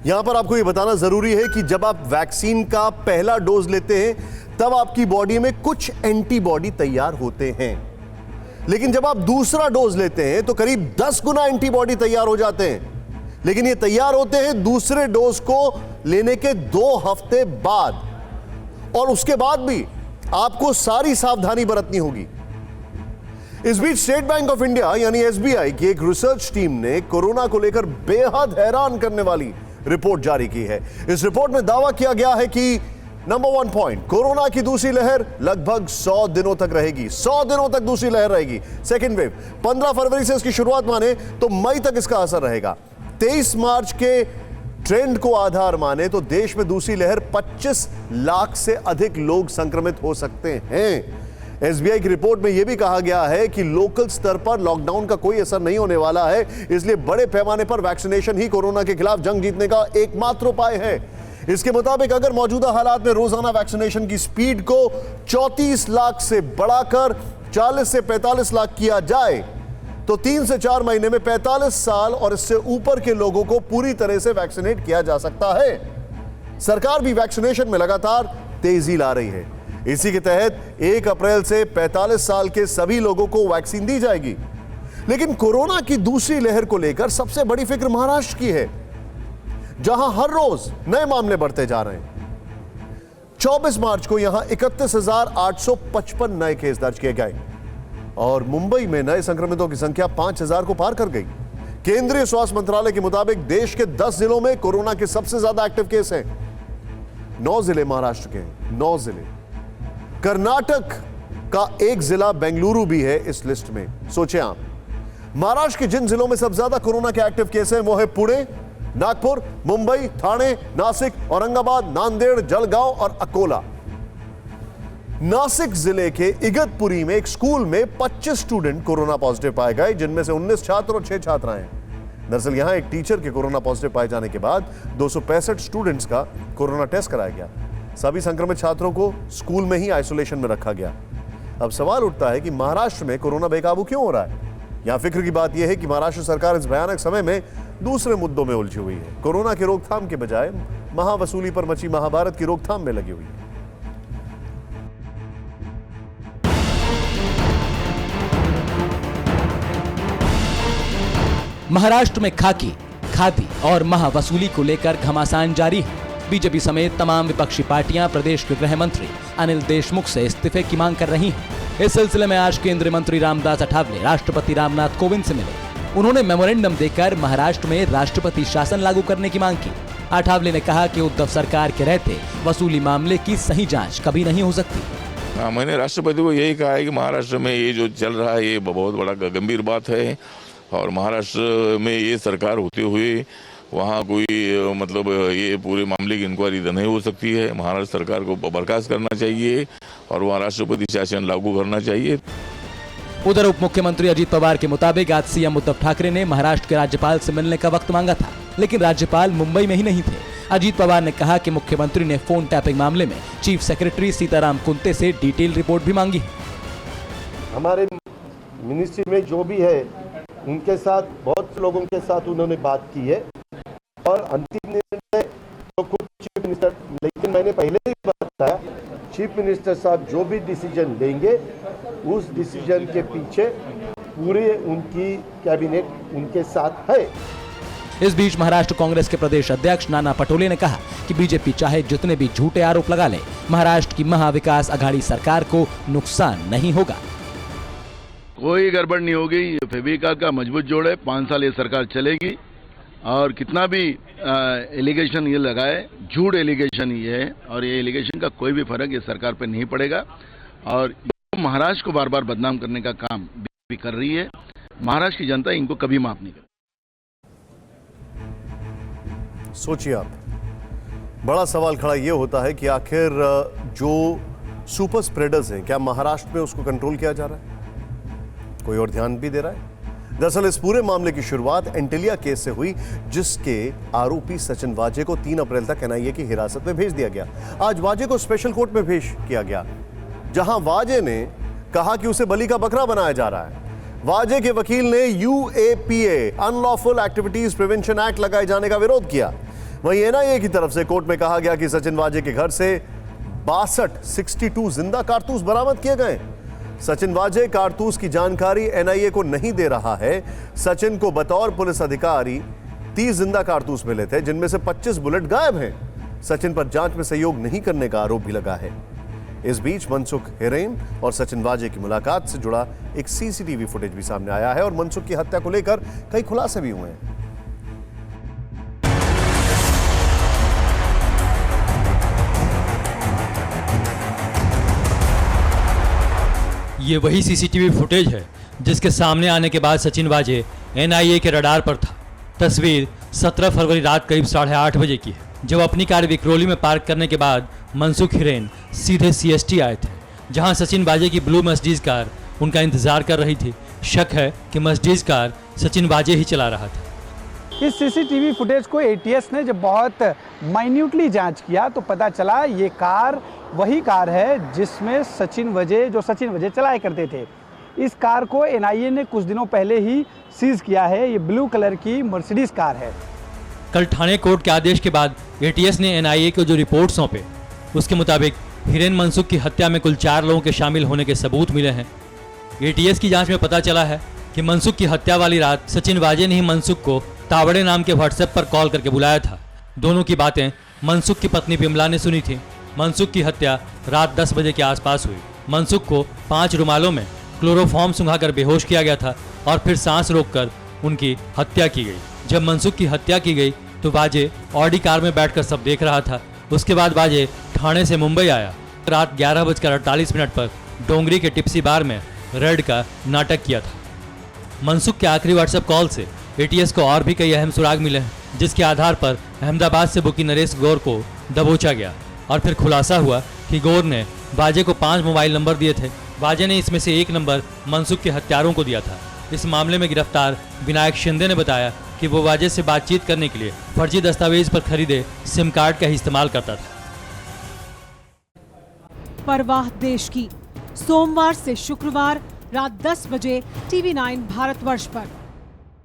यहां पर आपको यह बताना जरूरी है कि जब आप वैक्सीन का पहला डोज लेते हैं तब आपकी बॉडी में कुछ एंटीबॉडी तैयार होते हैं, लेकिन जब आप दूसरा डोज लेते हैं तो करीब 10 गुना एंटीबॉडी तैयार हो जाते हैं। लेकिन ये तैयार होते हैं दूसरे डोज को लेने के 2 हफ्ते बाद, और उसके बाद भी आपको सारी सावधानी बरतनी होगी। इस बीच स्टेट बैंक ऑफ इंडिया यानी एसबीआई की एक रिसर्च टीम ने कोरोना को लेकर बेहद हैरान करने वाली रिपोर्ट जारी की है। इस रिपोर्ट में दावा किया गया है कि नंबर 1 पॉइंट, कोरोना की दूसरी लहर लगभग 100 दिनों तक रहेगी। 100 दिनों तक दूसरी लहर रहेगी। सेकेंड वेव 15 फरवरी से इसकी शुरुआत माने तो मई तक इसका असर रहेगा। 23 मार्च के ट्रेंड को आधार माने तो देश में दूसरी लहर 25 लाख से अधिक लोग संक्रमित हो सकते हैं। एसबीआई की रिपोर्ट में यह भी कहा गया है कि लोकल स्तर पर लॉकडाउन का कोई असर नहीं होने वाला है, इसलिए बड़े पैमाने पर वैक्सीनेशन ही कोरोना के खिलाफ जंग जीतने का एकमात्र उपाय है। इसके मुताबिक अगर मौजूदा हालात में रोजाना वैक्सीनेशन की स्पीड को 34 लाख से बढ़ाकर 40 से 45 लाख किया जाए तो 3 से 4 महीने में 45 साल और इससे ऊपर के लोगों को पूरी तरह से वैक्सीनेट किया जा सकता है। सरकार भी वैक्सीनेशन में लगातार तेजी ला रही है। इसी के तहत 1 अप्रैल से 45 साल के सभी लोगों को वैक्सीन दी जाएगी। लेकिन कोरोना की दूसरी लहर को लेकर सबसे बड़ी फिक्र महाराष्ट्र की है, जहां हर रोज नए मामले बढ़ते जा रहे हैं। 24 मार्च को यहां 31,855 नए केस दर्ज किए गए और मुंबई में नए संक्रमितों की संख्या 5,000 को पार कर गई। केंद्रीय स्वास्थ्य मंत्रालय के मुताबिक देश के 10 जिलों में कोरोना के सबसे ज्यादा एक्टिव केस हैं। 9 जिले महाराष्ट्र के हैं, 9 जिले। कर्नाटक का एक जिला बेंगलुरु भी है इस लिस्ट में। सोचें आप, महाराष्ट्र के जिन जिलों में सबसे ज्यादा कोरोना के एक्टिव केस हैं वो है पुणे, नागपुर, मुंबई, ठाणे, नासिक, औरंगाबाद, नांदेड़, जलगांव और अकोला। नासिक जिले के इगतपुरी में एक स्कूल में 25 स्टूडेंट कोरोना पॉजिटिव पाए गए, जिनमें से 19 छात्र और 6 छात्राएं हैं। दरअसल यहां एक टीचर के कोरोना पॉजिटिव पाए जाने के बाद 265 स्टूडेंट्स का कोरोना टेस्ट कराया गया। सभी संक्रमित छात्रों को स्कूल में ही आइसोलेशन में रखा गया। अब सवाल उठता है कि महाराष्ट्र में कोरोना बेकाबू क्यों हो रहा है। यहां फिक्र की बात यह है कि महाराष्ट्र सरकार इस भयानक समय में दूसरे मुद्दों में उलझी हुई है। कोरोना की रोकथाम के बजाय महावसूली पर मची महाभारत की रोकथाम में लगी हुई है। महाराष्ट्र में खाकी, खादी और महावसूली को लेकर घमासान जारी है। बीजेपी समेत तमाम विपक्षी पार्टियां प्रदेश के गृह मंत्री अनिल देशमुख से इस्तीफे की मांग कर रही हैं। इस सिलसिले में आज केंद्रीय मंत्री रामदास अठावले राष्ट्रपति रामनाथ कोविंद से मिले। उन्होंने मेमोरेंडम देकर महाराष्ट्र में राष्ट्रपति शासन लागू करने की मांग की। अठावले ने कहा कि उद्धव सरकार के रहते वसूली मामले की सही जांच कभी नहीं हो सकती। मैंने राष्ट्रपति को यही कहा है कि महाराष्ट्र में ये जो चल रहा है ये बहुत बड़ा गंभीर बात है और महाराष्ट्र में ये सरकार होते हुए वहाँ कोई मतलब ये पूरे मामले की इंक्वायरी नहीं हो सकती है। महाराष्ट्र सरकार को बर्खास्त करना चाहिए और वहाँ राष्ट्रपति शासन लागू करना चाहिए। उधर उप मुख्यमंत्री अजीत पवार के मुताबिक आज सीएम उद्धव ठाकरे ने महाराष्ट्र के राज्यपाल से मिलने का वक्त मांगा था, लेकिन राज्यपाल मुंबई में ही नहीं थे। अजीत पवार ने कहा कि मुख्यमंत्री ने फोन टैपिंग मामले में चीफ सेक्रेटरी सीताराम कुंते से डिटेल रिपोर्ट भी मांगी है। हमारे मिनिस्ट्री में जो भी है उनके साथ बहुत से लोगों के साथ उन्होंने बात की है और अंतिम निर्णय तो खुद चीफ मिनिस्टर, लेकिन मैंने पहले ही बताया चीफ मिनिस्टर साहब जो भी डिसीजन लेंगे उस डिसीजन के पीछे पूरे उनकी कैबिनेट उनके साथ है। इस बीच महाराष्ट्र कांग्रेस के प्रदेश अध्यक्ष नाना पटोले ने कहा कि बीजेपी चाहे जितने भी झूठे आरोप लगा ले, महाराष्ट्र की महाविकास अघाड़ी सरकार को नुकसान नहीं होगा। कोई गड़बड़ नहीं होगी। फेविका का मजबूत जोड़ है। 5 साल ये सरकार चलेगी और कितना भी एलिगेशन ये लगाए, झूठ एलिगेशन ये है और ये एलिगेशन का कोई भी फर्क ये सरकार पे नहीं पड़ेगा। और महाराष्ट्र को बार बार बदनाम करने का काम भी कर रही है। महाराष्ट्र की जनता इनको कभी माफ नहीं करेगी। सोचिए आप, बड़ा सवाल खड़ा यह होता है कि आखिर जो सुपर स्प्रेडर्स हैं, क्या महाराष्ट्र में उसको कंट्रोल किया जा रहा है? कोई और ध्यान भी दे रहा है? दरअसल इस पूरे मामले की शुरुआत एंटिलिया केस से हुई, जिसके आरोपी सचिन वाजे को 3 अप्रैल तक एनआईए की हिरासत में भेज दिया गया। आज वाजे को स्पेशल कोर्ट में पेश किया गया, जहां वाजे ने कहा कि उसे बलि का बकरा बनाया जा रहा है। वाजे के वकील ने UAPA unlawful activities prevention act लगाए जाने का विरोध किया। वहीं एनआईए की तरफ से कोर्ट में कहा गया कि सचिन वाजे के घर से 62 जिंदा कारतूस बरामद किए गए। सचिन वाजे कारतूस की जानकारी एनआईए को नहीं दे रहा है। सचिन को बतौर पुलिस अधिकारी 30 जिंदा कारतूस मिले थे, जिनमें से 25 बुलेट गायब हैं। सचिन पर जांच में सहयोग नहीं करने का आरोप भी लगा है। इस बीच मनसुख हिरेन और सचिन वाजे की मुलाकात से जुड़ा एक सीसीटीवी फुटेज भी सामने आया है और मनसुख की हत्या को लेकर कई खुलासे भी हुए हैं। ये वही सीसीटीवी फुटेज है जिसके सामने आने के बाद सचिन वाजे एनआईए के रडार पर था। तस्वीर 17 फरवरी रात करीब 8:30 बजे की है, जब अपनी कार विक्रोली में पार्क करने के बाद मनसुख हिरेन सीधे सीएसटी आए थे, जहां सचिन वाजे की ब्लू मर्सिडीज कार उनका इंतजार कर रही थी। शक है कि मर्सिडीज कार सचिन वाजे ही चला रहा था। इस सीसीटीवी फुटेज को एटीएस ने जब बहुत माइन्यूटली जांच किया तो पता चला ये कार वही कार है जिसमें सचिन वाजे चलाया करते थे। इस कार को एनआईए ने कुछ दिनों पहले ही सीज किया है। ये ब्लू कलर की मर्सिडीज कार है। कल ठाणे कोर्ट के आदेश के बाद एटीएस ने एनआईए को जो रिपोर्ट सौंपे, उसके मुताबिक हिरेन मनसुख की हत्या में कुल 4 लोगों के शामिल होने के सबूत मिले हैं। एटीएस की जांच में पता चला है कि मनसुख की हत्या वाली रात सचिन वाजे ने ही मनसुख को तावड़े नाम के व्हाट्सएप पर कॉल करके बुलाया था। दोनों की बातें मनसुख की पत्नी बिमला ने सुनी थी। मनसुख की हत्या रात 10 बजे के आसपास हुई। मनसुख को 5 रुमालों में क्लोरोफॉर्म सुंघाकर बेहोश किया गया था और फिर सांस रोककर उनकी हत्या की गई। जब मनसुख की हत्या की गई तो वाजे ऑडी कार में बैठकर सब देख रहा था। उसके बाद वाजे ठाणे से मुंबई आया। रात 11:48 पर डोंगरी के टिप्सी बार में रेड का नाटक किया था। मनसुख के आखिरी व्हाट्सएप कॉल से एटीएस को और भी कई अहम सुराग मिले हैं, जिसके आधार पर अहमदाबाद से बुकी नरेश गौर को दबोचा गया और फिर खुलासा हुआ कि गौर ने वाजे को 5 मोबाइल नंबर दिए थे। वाजे ने इसमें से एक नंबर मनसुख के हत्यारों को दिया था। इस मामले में गिरफ्तार विनायक शिंदे ने बताया कि वो वाजे से बातचीत करने के लिए फर्जी दस्तावेज पर खरीदे सिम कार्ड का ही इस्तेमाल करता था। परवाह देश की, सोमवार से शुक्रवार रात 10 बजे TV9 भारतवर्ष पर।